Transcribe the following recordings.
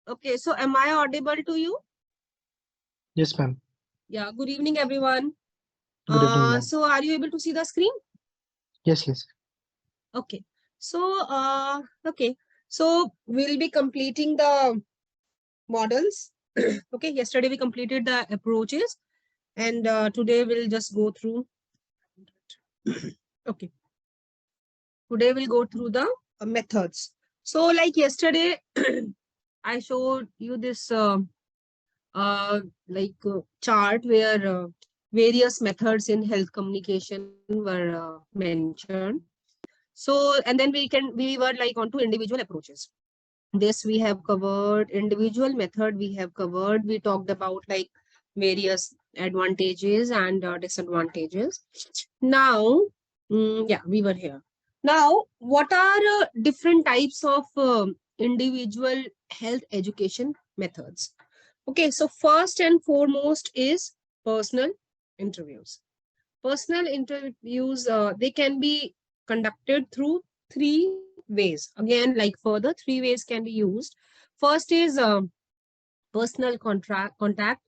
Okay, so am I audible to you? Yes, ma'am. Yeah, good evening, everyone. Good evening, ma'am. So are you able to see the screen? Yes, yes. Okay. So, okay. So we'll be completing the models. Okay, yesterday we completed the approaches, and today we'll just go through. Okay, today we'll go through the methods. So, like yesterday, I showed you this chart where various methods in health communication were mentioned. So, and then we were like on to individual approaches. This we have covered. Individual method we have covered. We talked about like various advantages and disadvantages. Now, yeah, we were here. Now, what are different types of individual health education methods? Okay, so first and foremost is personal interviews. Personal interviews, they can be conducted through three ways. Again, like further, three ways can be used. First is personal contact,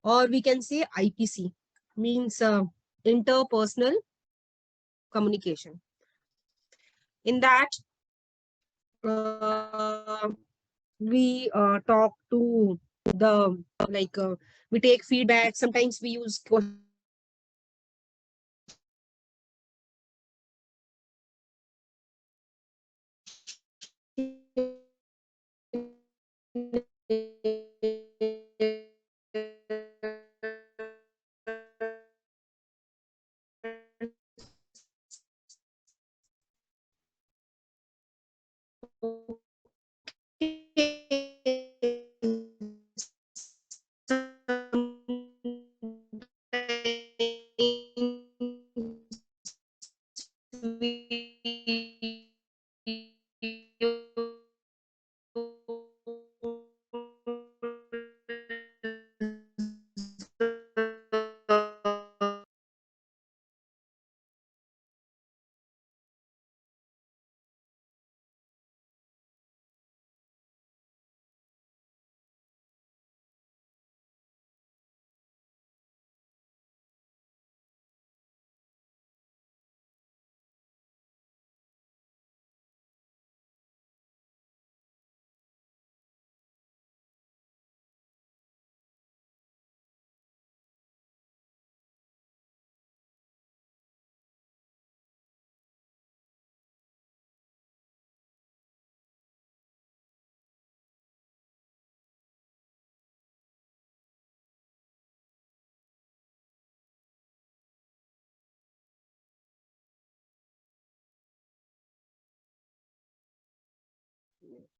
or we can say IPC, means interpersonal communication. In that, we talk to the we take feedback. Sometimes we use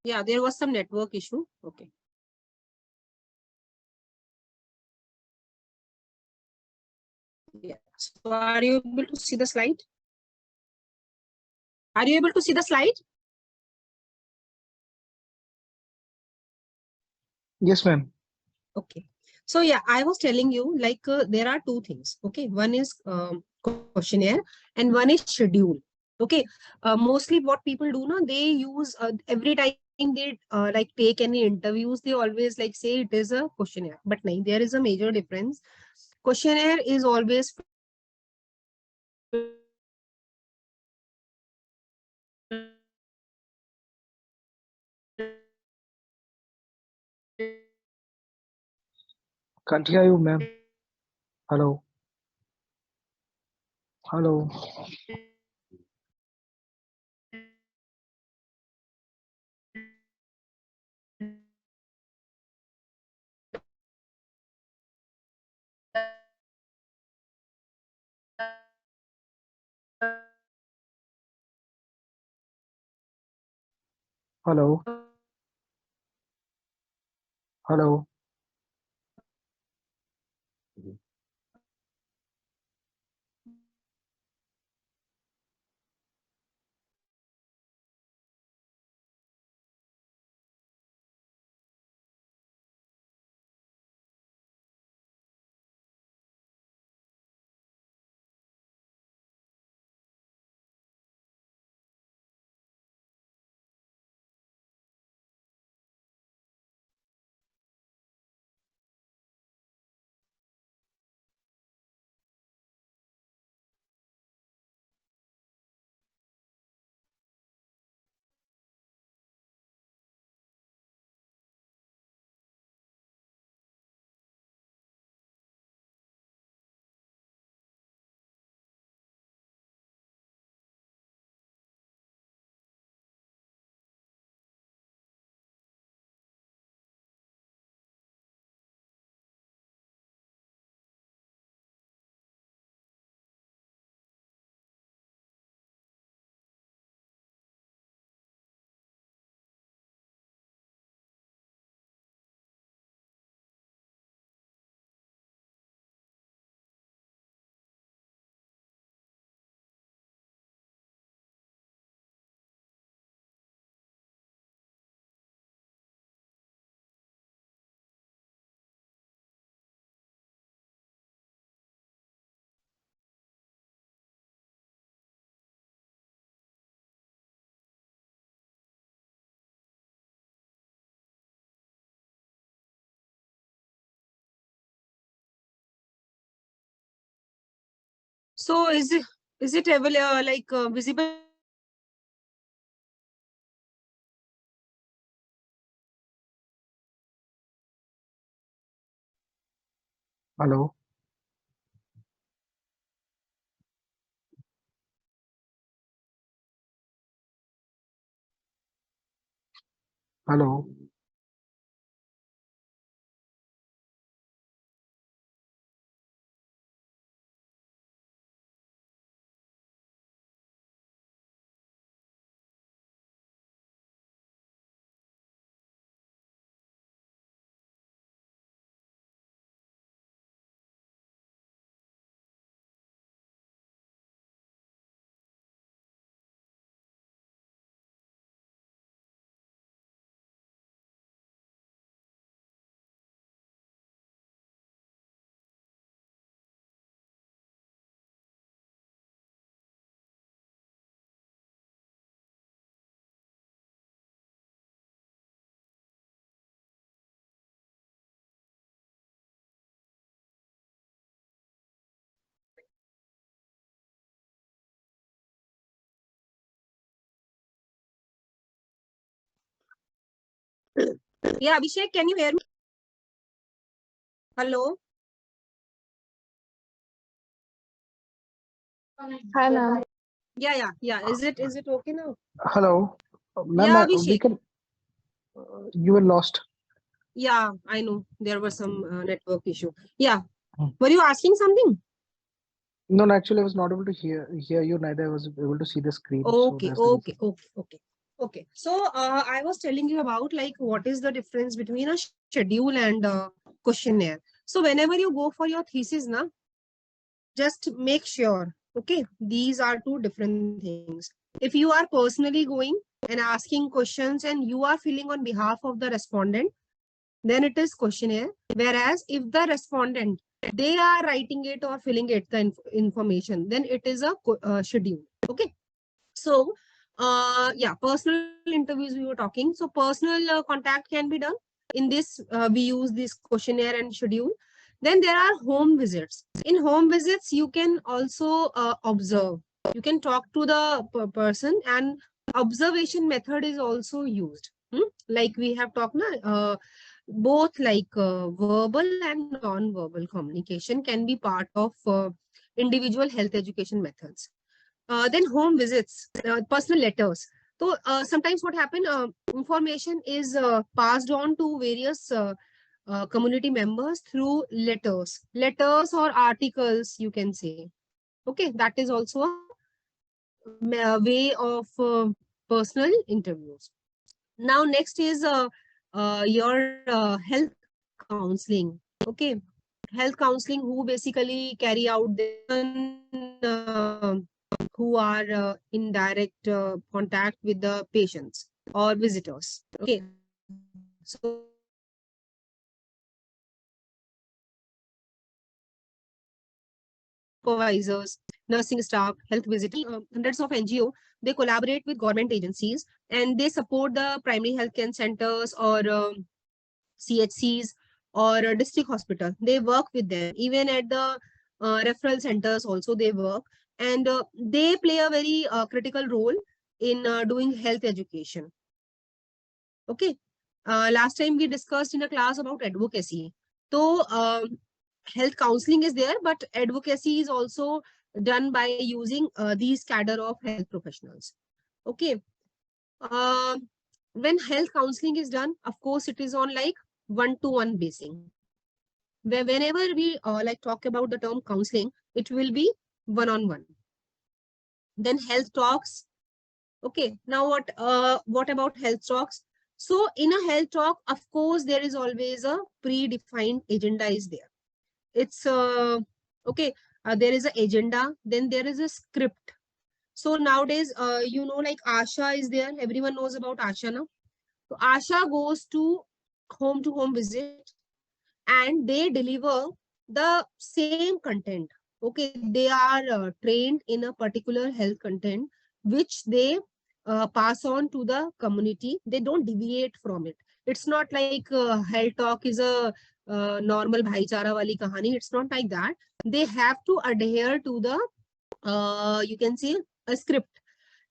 yeah, there was some network issue. Okay. Yeah. So are you able to see the slide? Are you able to see the slide? Yes, ma'am. Okay. So yeah, I was telling you like there are two things. Okay. One is questionnaire and one is schedule. Okay. Mostly what people do now, they use every time they like take any interviews, they always like say it is a questionnaire. But no, there is a major difference. Questionnaire is always filled with Can't hear you, ma'am. Hello. Hello. Hello. Hello. So is it visible? Hello. Hello. Yeah, Abhishek, can you hear me? Hello. Hi, ma'am. Yeah. Is it okay now? Hello. Ma'am, Yeah, we Abhishek. can. You were lost. Yeah, I know there was some network issue. Yeah. Hmm. Were you asking something? No, no, actually, I was not able to hear you. Neither I was able to see the screen. So Okay, that's the okay, reason. okay, okay. Okay. So I was telling you about like what is the difference between a schedule and a questionnaire. So whenever you go for your thesis, na, just make sure, okay, these are two different things. If you are personally going and asking questions and you are filling on behalf of the respondent, then it is questionnaire. Whereas if the respondent, they are writing it or filling it, the information, then it is a schedule. Okay. So, yeah, personal interviews we were talking. So, personal contact can be done. In this, we use this questionnaire and schedule. Then there are home visits. In home visits, you can also observe. You can talk to the person, and observation method is also used. Like we have talked, both like verbal and non-verbal communication can be part of individual health education methods. Then home visits, personal letters. So sometimes what happen, information is passed on to various community members through letters or articles, you can say. Okay, that is also a way of personal interviews. Now, next is your health counseling. Okay, health counseling who basically carry out who are in direct contact with the patients or visitors. Okay, so supervisors, nursing staff, health visitors, hundreds of NGO, they collaborate with government agencies and they support the primary health care centers or CHCs or a district hospital. They work with them. Even at the referral centers also they work. And they play a very critical role in doing health education. Okay. Last time we discussed in a class about advocacy. So health counseling is there, but advocacy is also done by using these cadre of health professionals. Okay. Um when health counseling is done, of course, it is on like one-to-one basis. Whenever we like talk about the term counseling, it will be one-on-one. Then health talks. Okay. Now what about health talks? So in a health talk, of course, there is always a predefined agenda is there. It's okay. There is an agenda. Then there is a script. So nowadays, like Asha is there. Everyone knows about Asha now. So Asha goes to home visit and they deliver the same content. Okay, they are trained in a particular health content which they pass on to the community. They don't deviate from it. It's not like health talk is a normal bhaichara wali kahani. It's not like that. They have to adhere to the you can see a script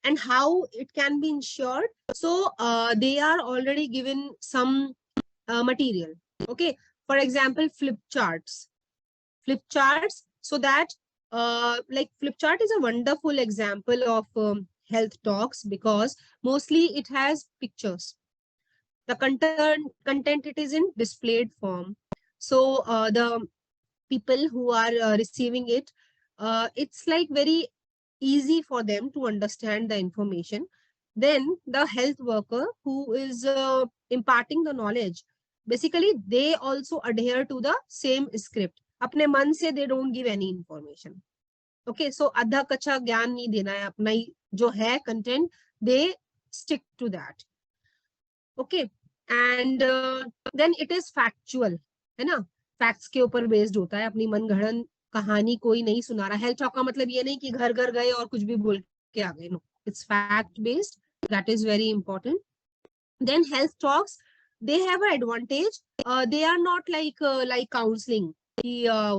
and how it can be ensured. So they are already given some material. Okay, for example, flip charts, so that like flip chart is a wonderful example of health talks, because mostly it has pictures. The content it is in displayed form. So the people who are receiving it, it's like very easy for them to understand the information. Then the health worker who is imparting the knowledge, basically they also adhere to the same script. अपने मन से they don't give any information. Okay, so आधा कच्चा ज्ञान नहीं देना है, अपना ही जो है content, they stick to that. Okay, and then it is factual, है ना, फैक्ट्स के ऊपर बेस्ड होता है, अपनी मनगढ़ंत कहानी कोई नहीं सुना रहा। हेल्थ टॉक का मतलब ये नहीं कि घर घर गए और कुछ भी बोल के आ गए, no, it's fact based, that is very important. Then health talks, they have an advantage, they are not like counseling,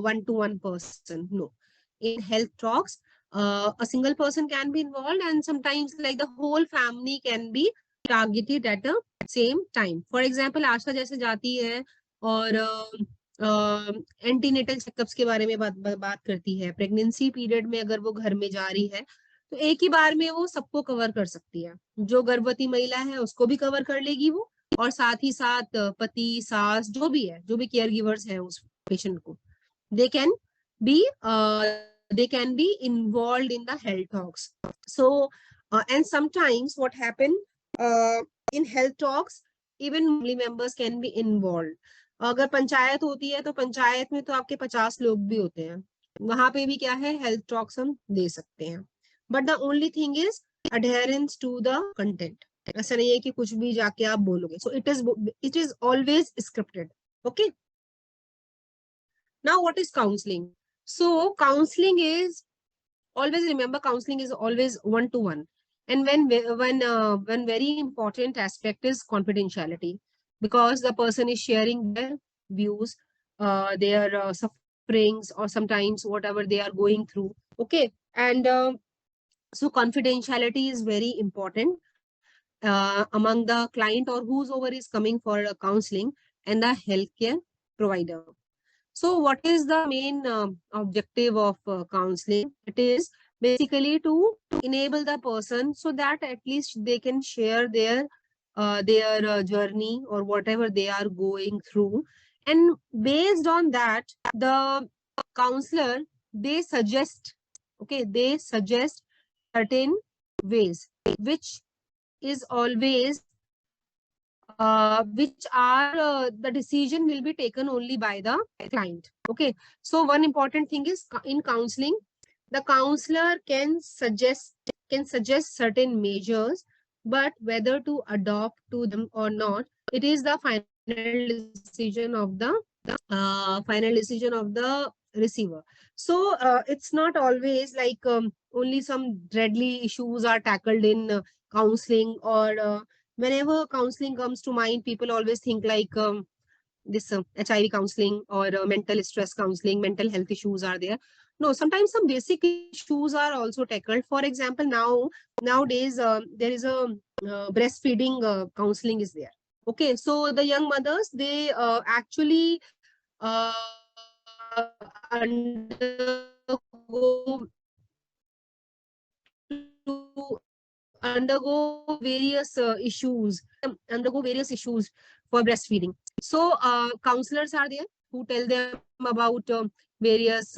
one to one person, no. In health talks, a single person can be involved, and sometimes like the whole family can be targeted at a same time. For example, आशा जैसे जाती है और antenatal checkups के बारे में बात करती है, प्रेगनेंसी पीरियड में अगर वो घर में जा रही है तो एक ही बार में वो सबको कवर कर सकती है। जो गर्भवती महिला है उसको भी कवर कर लेगी वो, और साथ ही साथ पति, सास, जो भी है, जो भी केयर गिवर्स है उस पेशेंट को, they can be involved in the health talks. So and sometimes what happen in health talks, even family members can be involved. अगर पंचायत होती है तो पंचायत में तो आपके 50 लोग भी होते हैं, वहां पे भी क्या है, हेल्थ टॉक्स हम दे सकते हैं। But the only thing is adherence to the content. ऐसा नहीं है कि कुछ भी जाके आप बोलोगे। So it is always scripted. Okay. Now what is counseling? So counseling is, always remember, counseling is always one to one. And when very important aspect is confidentiality, because the person is sharing their views, their sufferings, or sometimes whatever they are going through. Okay. And so confidentiality is very important among the client or whosoever is coming for a counseling and the healthcare provider. So what is the main objective of counseling? It is basically to enable the person so that at least they can share their journey or whatever they are going through. And based on that, the counselor, they suggest certain ways, which is always which are the decision will be taken only by the client. Okay, so one important thing is in counseling, the counselor can suggest certain measures, but whether to adopt to them or not, it is the final decision of the receiver. So it's not always like only some deadly issues are tackled in counseling, or whenever counseling comes to mind, people always think like this HIV counseling or mental stress counseling, mental health issues are there. No, sometimes some basic issues are also tackled. For example, nowadays there is a breastfeeding counseling is there. Okay, so the young mothers, they actually undergo various issues for breastfeeding. So counselors are there who tell them about various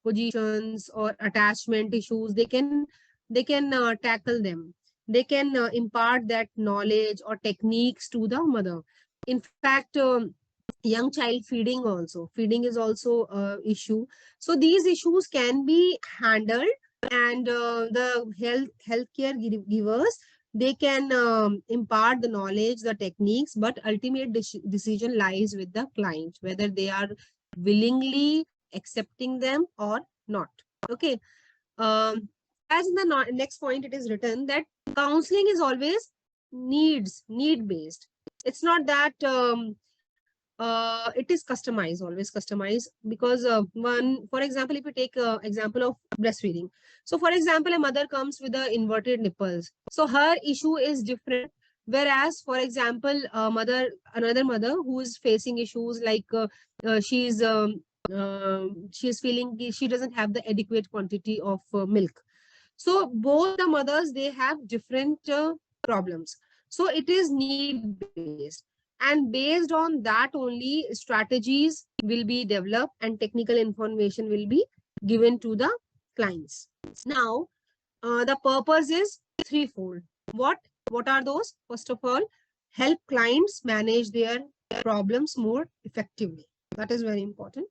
positions or attachment issues. They can tackle them. They can impart that knowledge or techniques to the mother. In fact, young child feeding is also a issue. So these issues can be handled, and the healthcare givers, they can impart the knowledge, the techniques, but ultimate decision lies with the client, whether they are willingly accepting them or not. Okay. As in the next point, it is written that counseling is always need based. It's not that it is customized, always customized, because one, for example, if you take example of breastfeeding. So for example, a mother comes with the inverted nipples, so her issue is different. Whereas, for example, another mother who is facing issues like she's feeling she doesn't have the adequate quantity of milk. So both the mothers, they have different problems. So it is need based, and based on that only strategies will be developed and technical information will be given to the clients. Now, the purpose is threefold. What are those? First of all, help clients manage their problems more effectively. That is very important.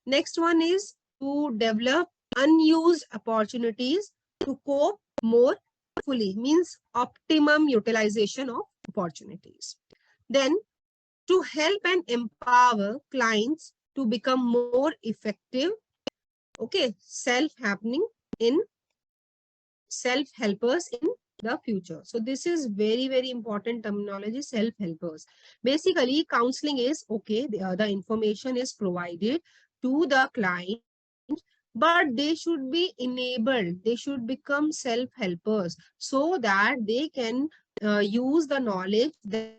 Next one is to develop unused opportunities to cope more fully, means optimum utilization of opportunities. Then to help and empower clients to become more effective, okay, self-helpers in the future. So this is very, very important terminology, self-helpers. Basically, counseling is, okay, the information is provided to the client, but they should be enabled. They should become self-helpers so that they can use the knowledge that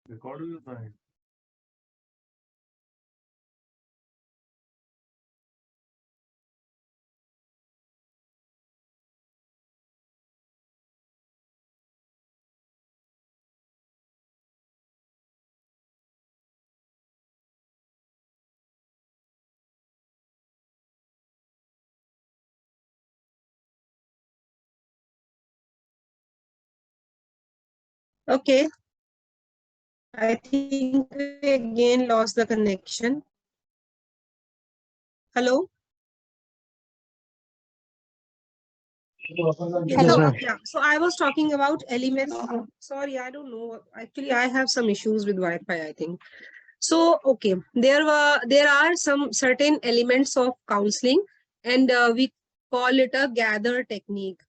he or she has gained from the Okay, I think we again lost the connection. Hello? Yes, Hello. ma'am. Yeah. So I was talking about elements. Sorry, I don't know. Actually, I have some issues with Wi-Fi, I think. So, okay, there are some certain elements of counseling, and we call it a gather technique.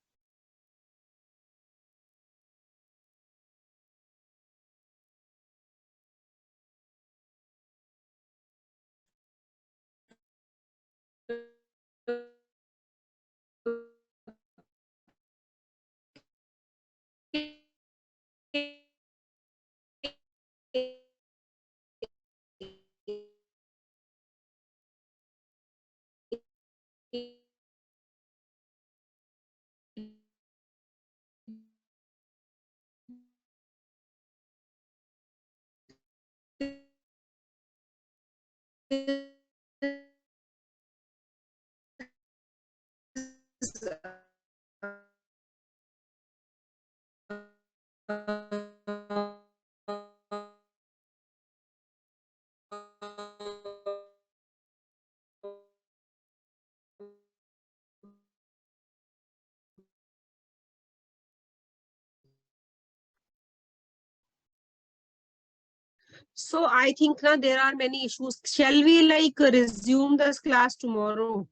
So I think now there are many issues. Shall we like resume this class tomorrow?